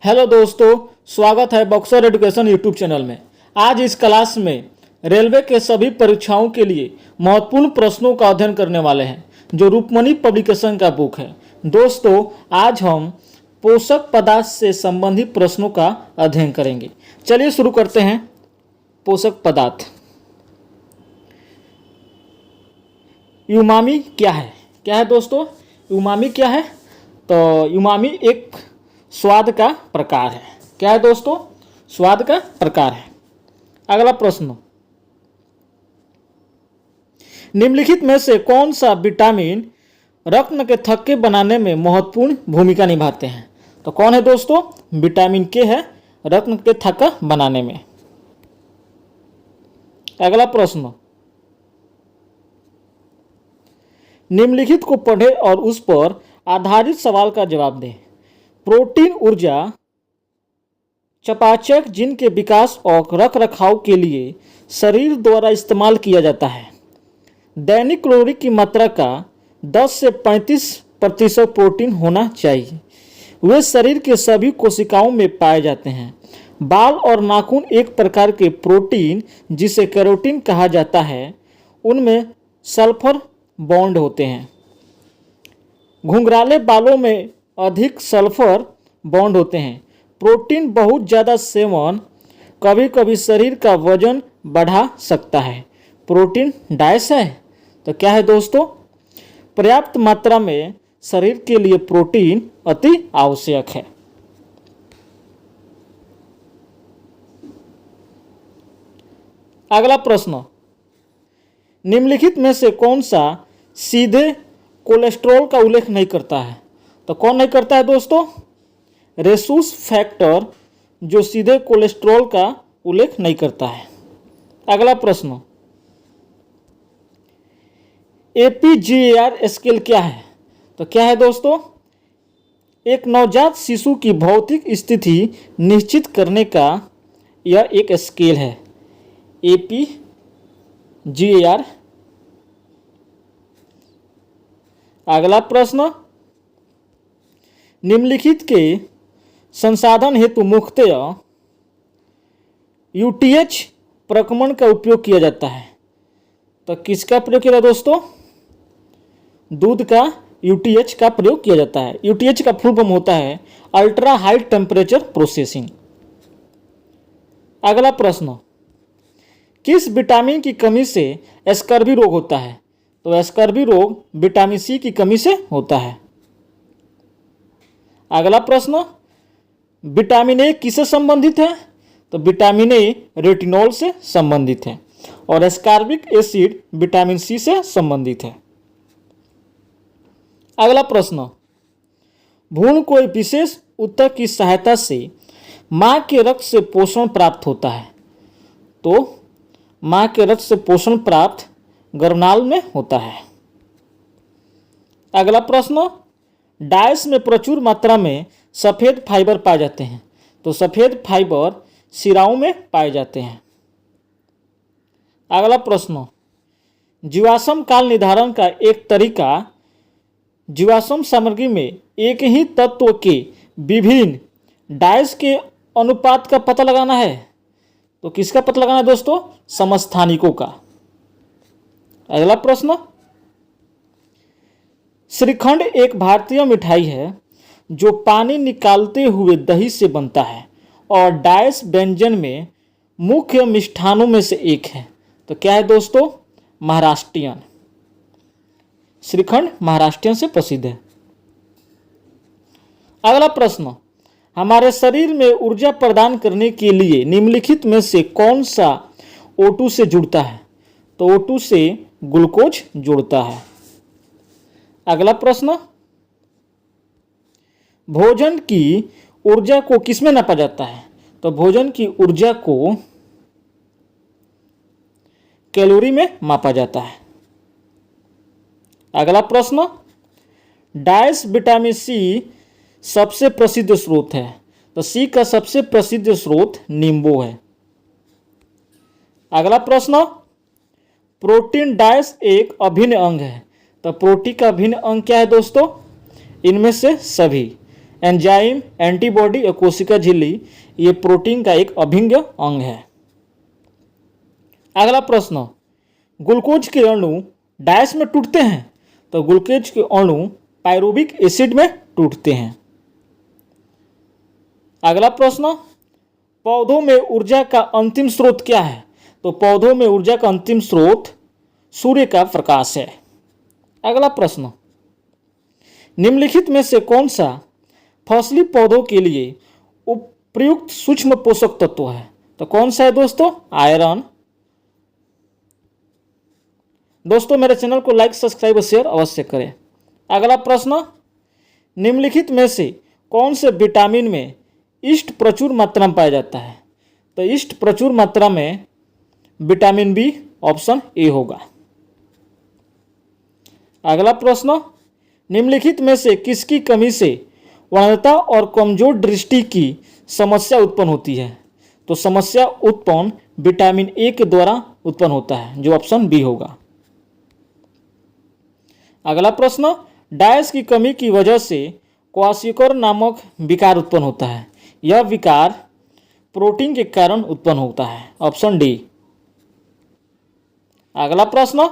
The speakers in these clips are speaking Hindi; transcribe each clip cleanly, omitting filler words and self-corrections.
हेलो दोस्तों, स्वागत है बॉक्सर एजुकेशन यूट्यूब चैनल में। आज इस क्लास में रेलवे के सभी परीक्षाओं के लिए महत्वपूर्ण प्रश्नों का अध्ययन करने वाले हैं, जो रूपमणि पब्लिकेशन का बुक है। दोस्तों, आज हम पोषक पदार्थ से संबंधित प्रश्नों का अध्ययन करेंगे। चलिए शुरू करते हैं। पोषक पदार्थ। उमामी क्या है? क्या है दोस्तों? उमामी क्या है? तो उमामी एक स्वाद का प्रकार है। क्या है दोस्तों? स्वाद का प्रकार है। अगला प्रश्न, निम्नलिखित में से कौन सा विटामिन रक्त के थक्के बनाने में महत्वपूर्ण भूमिका निभाते हैं? तो कौन है दोस्तों? विटामिन के है रक्त के थक्का बनाने में। अगला प्रश्न, निम्नलिखित को पढ़े और उस पर आधारित सवाल का जवाब दें। प्रोटीन ऊर्जा चयापचय जीन के विकास और रखरखाव के लिए शरीर द्वारा इस्तेमाल किया जाता है। दैनिक कैलोरी की मात्रा का 10 से 35% प्रोटीन होना चाहिए। वे शरीर के सभी कोशिकाओं में पाए जाते हैं। बाल और नाखून एक प्रकार के प्रोटीन जिसे केराटिन कहा जाता है, उनमें सल्फर बॉन्ड होते हैं। घुंघराले बालों में अधिक सल्फर बॉन्ड होते हैं। प्रोटीन बहुत ज़्यादा सेवन कभी कभी शरीर का वजन बढ़ा सकता है। प्रोटीन डाइस है। तो क्या है दोस्तों? पर्याप्त मात्रा में शरीर के लिए प्रोटीन अति आवश्यक है। अगला प्रश्न, निम्नलिखित में से कौन सा सीधे कोलेस्ट्रॉल का उल्लेख नहीं करता है? तो कौन नहीं करता है दोस्तों? रेसूस फैक्टर, जो सीधे कोलेस्ट्रॉल का उल्लेख नहीं करता है। अगला प्रश्न, APGAR स्केल क्या है? तो क्या है दोस्तों? एक नवजात शिशु की भौतिक स्थिति निश्चित करने का यह एक स्केल है। APGAR। अगला प्रश्न, निम्नलिखित के संसाधन हेतु मुख्यतः UTH प्रकमण का उपयोग किया जाता है। तो किसका प्रयोग किया जाता है दोस्तों? दूध का UTH का प्रयोग किया जाता है। UTH का फुल फॉर्म होता है अल्ट्रा हाई टेम्परेचर प्रोसेसिंग। अगला प्रश्न, किस विटामिन की कमी से स्कर्वी रोग होता है? तो स्कर्वी रोग विटामिन सी की कमी से होता है। अगला प्रश्न, विटामिन ए किससे संबंधित है? तो विटामिन ए रेटिनॉल से संबंधित है और एस्कॉर्बिक एसिड विटामिन सी से संबंधित है। अगला प्रश्न, भ्रूण को एक विशेष ऊतक की सहायता से मां के रक्त से पोषण प्राप्त होता है। तो मां के रक्त से पोषण प्राप्त गर्भनाल में होता है। अगला प्रश्न, डाइस में प्रचुर मात्रा में सफ़ेद फाइबर पाए जाते हैं। तो सफ़ेद फाइबर शिराओं में पाए जाते हैं। अगला प्रश्न, जीवाश्म काल निर्धारण का एक तरीका जीवाश्म सामग्री में एक ही तत्व के विभिन्न डाइस के अनुपात का पता लगाना है। तो किसका पता लगाना है दोस्तों? समस्थानिकों का। अगला प्रश्न, श्रीखंड एक भारतीय मिठाई है जो पानी निकालते हुए दही से बनता है और डाइस व्यंजन में मुख्य मिष्ठानों में से एक है। तो क्या है दोस्तों? महाराष्ट्रियन। श्रीखंड महाराष्ट्रियन से प्रसिद्ध है। अगला प्रश्न, हमारे शरीर में ऊर्जा प्रदान करने के लिए निम्नलिखित में से कौन सा O2 से जुड़ता है? तो O2 से ग्लूकोज जुड़ता है। अगला प्रश्न, भोजन की ऊर्जा को किसमें नापा जाता है? तो भोजन की ऊर्जा को कैलोरी में मापा जाता है। अगला प्रश्न, डाइस विटामिन सी सबसे प्रसिद्ध स्रोत है। तो सी का सबसे प्रसिद्ध स्रोत नींबू है। अगला प्रश्न, प्रोटीन डाइस एक अभिन्न अंग है। तो प्रोटीन का अभिन्न अंग क्या है दोस्तों? इनमें से सभी एंजाइम, एंटीबॉडी और कोशिका झिल्ली ये प्रोटीन का एक अभिन्न अंग है। अगला प्रश्न, ग्लूकोज के अणु डैश में टूटते हैं? तो ग्लूकोज के अणु पायरुविक एसिड में टूटते हैं। अगला प्रश्न, पौधों में ऊर्जा का अंतिम स्रोत क्या है? तो पौधों में ऊर्जा का अंतिम स्रोत सूर्य का प्रकाश है। अगला प्रश्न, निम्नलिखित में से कौन सा फसली पौधों के लिए उपयुक्त सूक्ष्म पोषक तत्व है? तो कौन सा है दोस्तों? आयरन। दोस्तों मेरे चैनल को लाइक, सब्सक्राइब और शेयर अवश्य करें। अगला प्रश्न, निम्नलिखित में से कौन से विटामिन में ईस्ट प्रचुर मात्रा में पाया जाता है? तो ईस्ट प्रचुर मात्रा में विटामिन बी, ऑप्शन ए होगा। अगला प्रश्न, निम्नलिखित में से किसकी कमी से वंध्यता और कमजोर दृष्टि की समस्या उत्पन्न होती है? तो समस्या उत्पन्न विटामिन ए के द्वारा उत्पन्न होता है, जो ऑप्शन बी होगा। अगला प्रश्न, डायस की कमी की वजह से क्वाशियोकर नामक विकार उत्पन्न होता है। यह विकार प्रोटीन के कारण उत्पन्न होता है, ऑप्शन डी। अगला प्रश्न,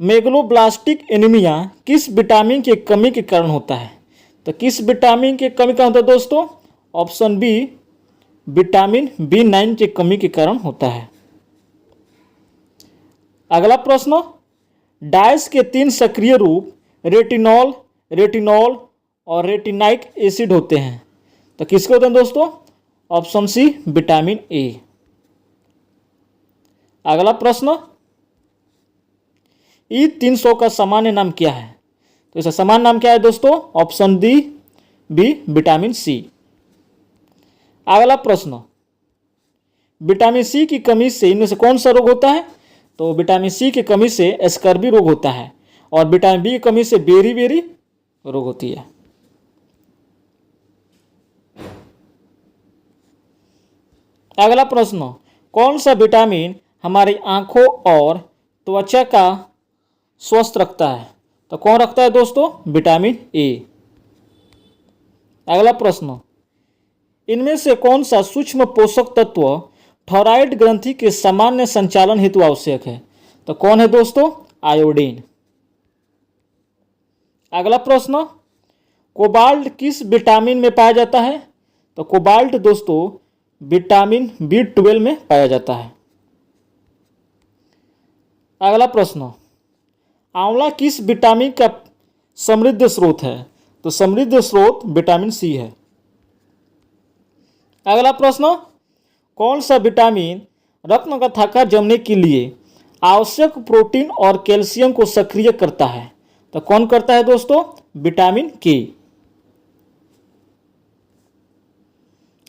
मेगलोब्लास्टिक एनीमिया किस विटामिन की कमी के कारण होता है? तो किस विटामिन की कमी का होता है दोस्तों? ऑप्शन बी, विटामिन B9 की कमी के कारण होता है। अगला प्रश्न, डायस के 3 सक्रिय रूप रेटिनॉल, रेटिनॉल और रेटिनाइक एसिड होते हैं। तो किसके होते हैं दोस्तों? Option C, vitamin A. अगला प्रश्न, E300 का सामान्य नाम क्या है? तो इसका सामान्य नाम क्या है दोस्तों? Option D, B, vitamin C. अगला प्रश्न, विटामिन सी की कमी से इनमें से कौन सा रोग होता है? तो विटामिन सी की कमी से स्कर्वी रोग होता है और विटामिन बी की कमी से बेरी रोग होती है। अगला प्रश्न, कौन सा विटामिन हमारी आंखों और त्वचा का स्वस्थ रखता है? तो कौन रखता है दोस्तों? Vitamin A. अगला प्रश्न, इनमें से कौन सा सूक्ष्म पोषक तत्व थायराइड ग्रंथि के सामान्य संचालन हेतु आवश्यक है? तो कौन है दोस्तों? आयोडीन। अगला प्रश्न, कोबाल्ट किस विटामिन में पाया जाता है? तो कोबाल्ट दोस्तों विटामिन B12 में पाया जाता है। अगला प्रश्न, आंवला किस विटामिन का समृद्ध स्रोत है? तो समृद्ध स्रोत विटामिन सी है। अगला प्रश्न, कौन सा विटामिन रक्त का थक्का जमने के लिए आवश्यक प्रोटीन और कैल्शियम को सक्रिय करता है? तो कौन करता है दोस्तों? विटामिन के।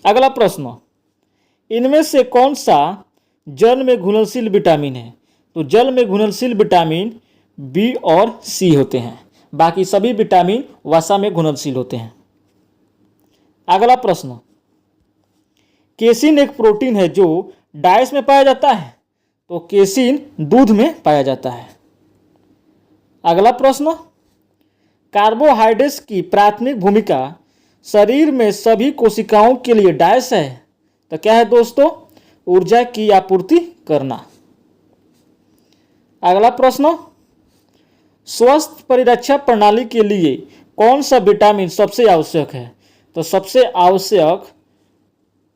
अगला प्रश्न, इनमें से कौन सा जल में घुलनशील विटामिन है? तो जल में घुलनशील विटामिन बी और सी होते हैं, बाकी सभी विटामिन वसा में घुलनशील होते हैं। अगला प्रश्न, केसिन एक प्रोटीन है जो डाइस में पाया जाता है? तो केसिन दूध में पाया जाता है। अगला प्रश्न, कार्बोहाइड्रेट्स की प्राथमिक भूमिका शरीर में सभी कोशिकाओं के लिए डाइस है। तो क्या है दोस्तों? ऊर्जा की आपूर्ति करना। अगला प्रश्न, स्वस्थ परिरक्षा प्रणाली के लिए कौन सा विटामिन सबसे आवश्यक है? तो सबसे आवश्यक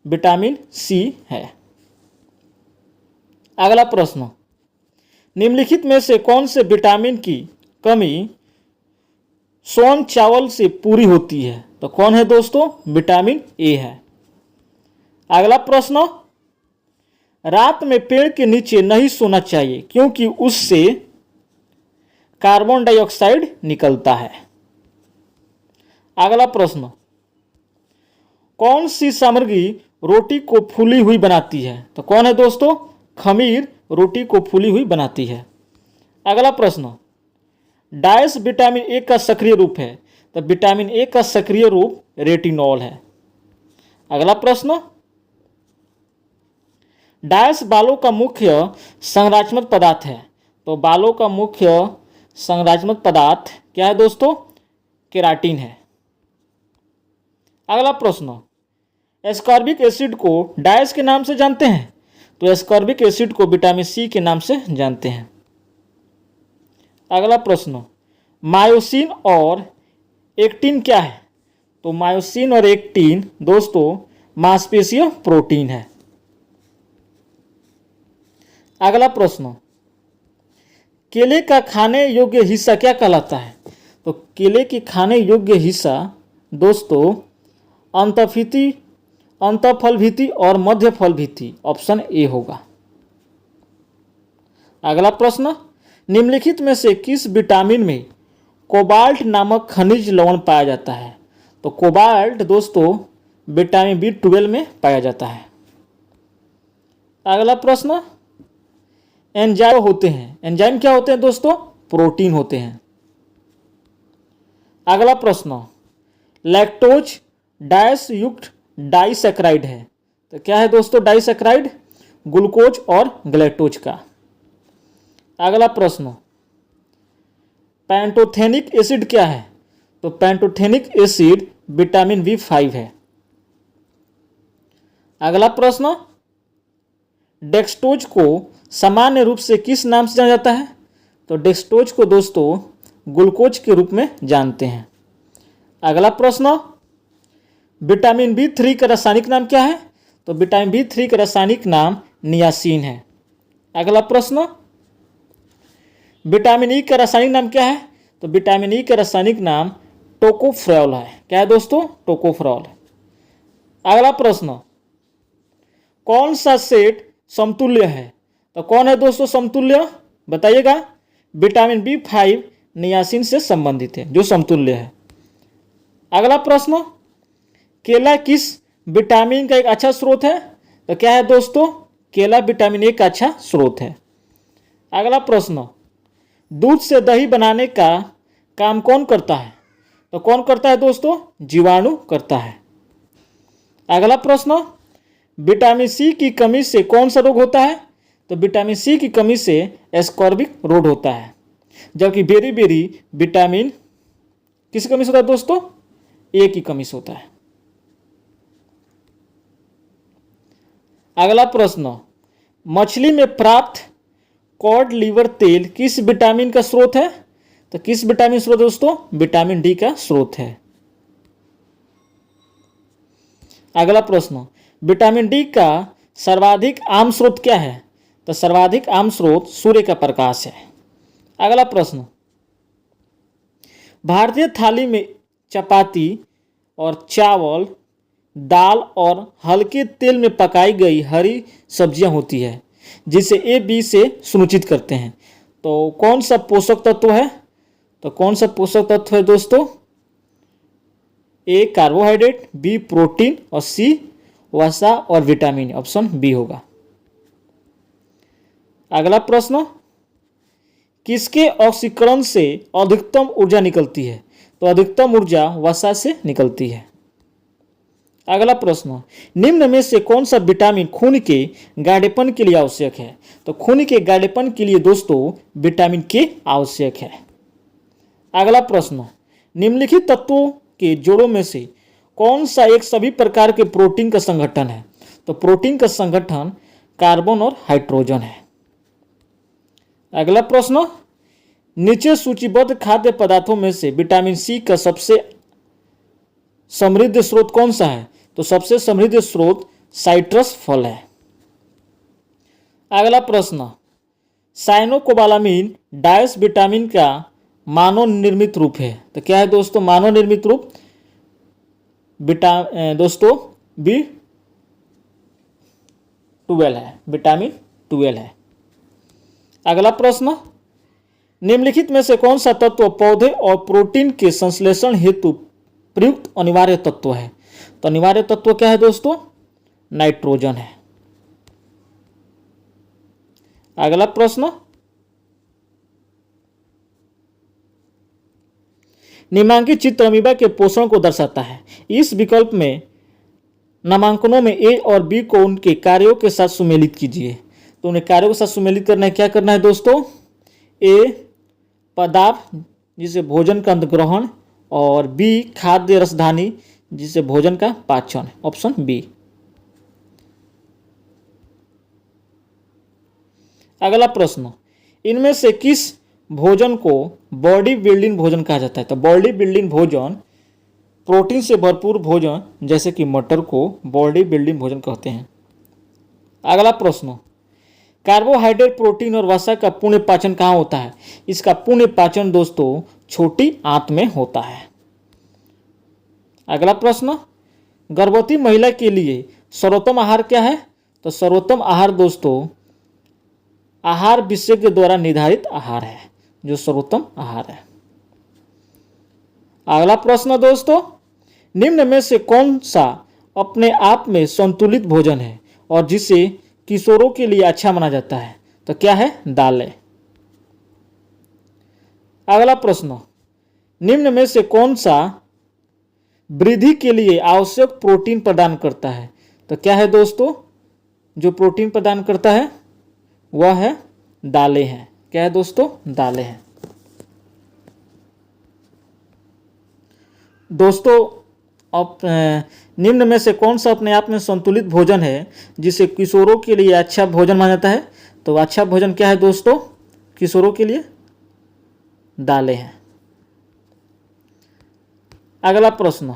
विटामिन सी है। अगला प्रश्न, निम्नलिखित में से कौन से विटामिन की कमी स्वर्ण चावल से पूरी होती है? तो कौन है दोस्तों? विटामिन ए है। अगला प्रश्न, रात में पेड़ के नीचे नहीं सोना चाहिए क्योंकि उससे कार्बन डाइऑक्साइड निकलता है। अगला प्रश्न, कौन सी सामग्री रोटी को फूली हुई बनाती है? तो कौन है दोस्तों? खमीर रोटी को फूली हुई बनाती है। अगला प्रश्न, डायस विटामिन ए का सक्रिय रूप है। तो विटामिन ए का सक्रिय रूप रेटिनॉल है। अगला प्रश्न, डायस बालों का मुख्य संरचनात्मक पदार्थ है। तो बालों का मुख्य संरचनात्मक पदार्थ क्या है दोस्तों? केराटिन है। अगला प्रश्न, एस्कॉर्बिक एसिड को डायस के नाम से जानते हैं, तो एस्कॉर्बिक एसिड को विटामिन सी के नाम से जानते हैं। अगला प्रश्न, मायोसिन और एक्टिन क्या है, तो मायोसिन और एक्टिन दोस्तों मांसपेशीय प्रोटीन है। अगला प्रश्न, केले का खाने योग्य हिस्सा क्या कहलाता है, तो केले की खाने योग्य हिस्सा दोस्तों अंतःफिती, अंतःफलभित्ति और मध्य फलभित्ति, ऑप्शन ए होगा। अगला प्रश्न, निम्नलिखित में से किस विटामिन में कोबाल्ट नामक खनिज लवण पाया जाता है, तो कोबाल्ट दोस्तों विटामिन B12 में पाया जाता है। अगला प्रश्न, एंजाइम होते हैं, एंजाइम क्या होते हैं दोस्तों, प्रोटीन होते हैं। अगला प्रश्न, लैक्टोज डैश युक्त डाइसैकेराइड है, तो क्या है दोस्तों डाइसैकेराइड, ग्लूकोज और ग्लैक्टोज का। अगला प्रश्न, पैंटोथेनिक एसिड क्या है, तो पैंटोथेनिक एसिड विटामिन B5 है। अगला प्रश्न, डेक्सटोज को सामान्य रूप से किस नाम से जाना जाता है, तो डेक्सटोज को दोस्तों ग्लूकोज के रूप में जानते हैं। अगला प्रश्न, विटामिन B3 का रासायनिक नाम क्या है, तो विटामिन B3 का रासायनिक नाम नियासिन है। अगला प्रश्न, विटामिन ई का रासायनिक नाम क्या है, तो विटामिन ई का रासायनिक नाम टोकोफेरॉल है। क्या है दोस्तों, टोकोफेरॉल। अगला प्रश्न, कौन सा सेट समतुल्य है, तो कौन है दोस्तों समतुल्य, बताइएगा। विटामिन B5 नियासिन से संबंधित है जो समतुल्य है। अगला प्रश्न, केला किस विटामिन का एक अच्छा स्रोत है, तो क्या है दोस्तों, केला विटामिन ए का अच्छा स्रोत है। अगला प्रश्न, दूध से दही बनाने का काम कौन करता है, तो कौन करता है दोस्तों, जीवाणु करता है। अगला प्रश्न, विटामिन सी की कमी से कौन सा रोग होता है, तो विटामिन सी की कमी से एस्कॉर्बिक रोग होता है। जबकि बेरी बेरी विटामिन किस कमी से होता है दोस्तों, ए की कमी से होता है। अगला प्रश्न, मछली में प्राप्त कॉड लिवर तेल किस विटामिन का स्रोत है, तो किस विटामिन स्रोत है दोस्तों, विटामिन डी का स्रोत है। अगला प्रश्न, विटामिन डी का सर्वाधिक आम स्रोत क्या है, तो सर्वाधिक आम स्रोत सूर्य का प्रकाश है। अगला प्रश्न, भारतीय थाली में चपाती और चावल, दाल और हल्के तेल में पकाई गई हरी सब्जियां होती है जिसे ए बी से सुनिश्चित करते हैं, तो कौन सा पोषक तत्व है, तो कौन सा पोषक तत्व है दोस्तों, ए कार्बोहाइड्रेट, बी प्रोटीन और सी वसा और विटामिन, ऑप्शन बी होगा। अगला प्रश्न, किसके ऑक्सीकरण से अधिकतम ऊर्जा निकलती है, तो अधिकतम ऊर्जा वसा से निकलती है। अगला प्रश्न, निम्न में से कौन सा विटामिन खून के गाढ़ेपन के लिए आवश्यक है, तो खून के गाढ़ेपन के लिए दोस्तों विटामिन के आवश्यक है। अगला प्रश्न, निम्नलिखित तत्वों के जोड़ों में से कौन सा एक सभी प्रकार के प्रोटीन का संगठन है, तो प्रोटीन का संगठन कार्बन और हाइड्रोजन है। अगला प्रश्न, नीचे सूचीबद्ध खाद्य पदार्थों में से विटामिन सी का सबसे समृद्ध स्रोत कौन सा है, तो सबसे समृद्ध स्रोत साइट्रस फल है। अगला प्रश्न, साइनोकोबालामिन डायस विटामिन का मानव निर्मित रूप है, तो क्या है दोस्तों मानव निर्मित रूप, दोस्तों B12 है, विटामिन 12 है। अगला प्रश्न, निम्नलिखित में से कौन सा तत्व पौधे और प्रोटीन के संश्लेषण हेतु प्रयुक्त अनिवार्य तत्व है, तो अनिवार्य तत्व क्या है दोस्तों, नाइट्रोजन है। अगला प्रश्न, निम्नांकित चित्र अमीबा के पोषण को दर्शाता है। इस विकल्प में नामांकनों में ए और बी को उनके कार्यों के साथ सुमेलित कीजिए, तो उन्हें कार्यों के साथ सुमेलित करना है, क्या करना है दोस्तों, ए पदार्थ जिसे भोजन का ग्रहण और बी खाद्य रसधानी जिससे भोजन का पाचन, ऑप्शन बी। अगला प्रश्न, इनमें से किस भोजन को बॉडी बिल्डिंग भोजन कहा जाता है? तो बॉडी बिल्डिंग भोजन प्रोटीन से भरपूर भोजन जैसे कि मटर को बॉडी बिल्डिंग भोजन कहते हैं। अगला प्रश्न, कार्बोहाइड्रेट, प्रोटीन और वसा का पुण्य पाचन कहाँ होता है? इसका पुण्य पाचन दोस्तों छोटी आंत में होता है। अगला प्रश्न, गर्भवती महिला के लिए सर्वोत्तम आहार क्या है? तो सर्वोत्तम आहार दोस्तों आहार विशेषज्ञ द्वारा निर्धारित आहार है, जो सर्वोत्तम आहार है। अगला प्रश्न दोस्तों, निम्न में से कौन सा अपने आप में संतुलित भोजन है और जिसे किशोरों के लिए अच्छा माना जाता है? तो क्या है? दालें। अगला प्रश्न, निम्न में से कौन सा वृद्धि के लिए आवश्यक प्रोटीन प्रदान करता है? तो क्या है दोस्तों? जो प्रोटीन प्रदान करता है वह है दालें हैं। क्या है दोस्तों? दालें हैं। दोस्तों अब निम्न में से कौन सा अपने आप में संतुलित भोजन है जिसे किशोरों के लिए अच्छा भोजन माना जाता है? तो अच्छा भोजन क्या है दोस्तों किशोरों के लिए? दालें हैं। अगला प्रश्न,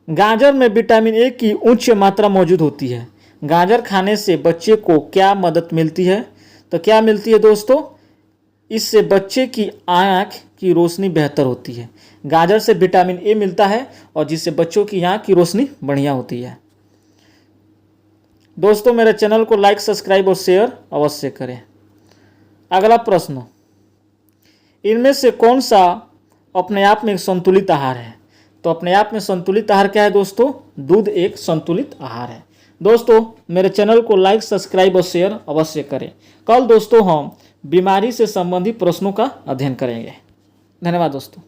गाजर में विटामिन ए की उच्च मात्रा मौजूद होती है। गाजर खाने से बच्चे को क्या मदद मिलती है? तो क्या मिलती है दोस्तों? इससे बच्चे की आंख की रोशनी बेहतर होती है। गाजर से विटामिन ए मिलता है और जिससे बच्चों की आंख की रोशनी बढ़िया होती है। दोस्तों मेरे चैनल को लाइक, सब्सक्राइब और शेयर अवश्य करें। अगला प्रश्न, इनमें से कौन सा अपने आप में एक संतुलित आहार है? तो अपने आप में संतुलित आहार क्या है दोस्तों? दूध एक संतुलित आहार है। दोस्तों मेरे चैनल को लाइक, सब्सक्राइब और शेयर अवश्य करें। कल दोस्तों हम बीमारी से संबंधित प्रश्नों का अध्ययन करेंगे। धन्यवाद दोस्तों।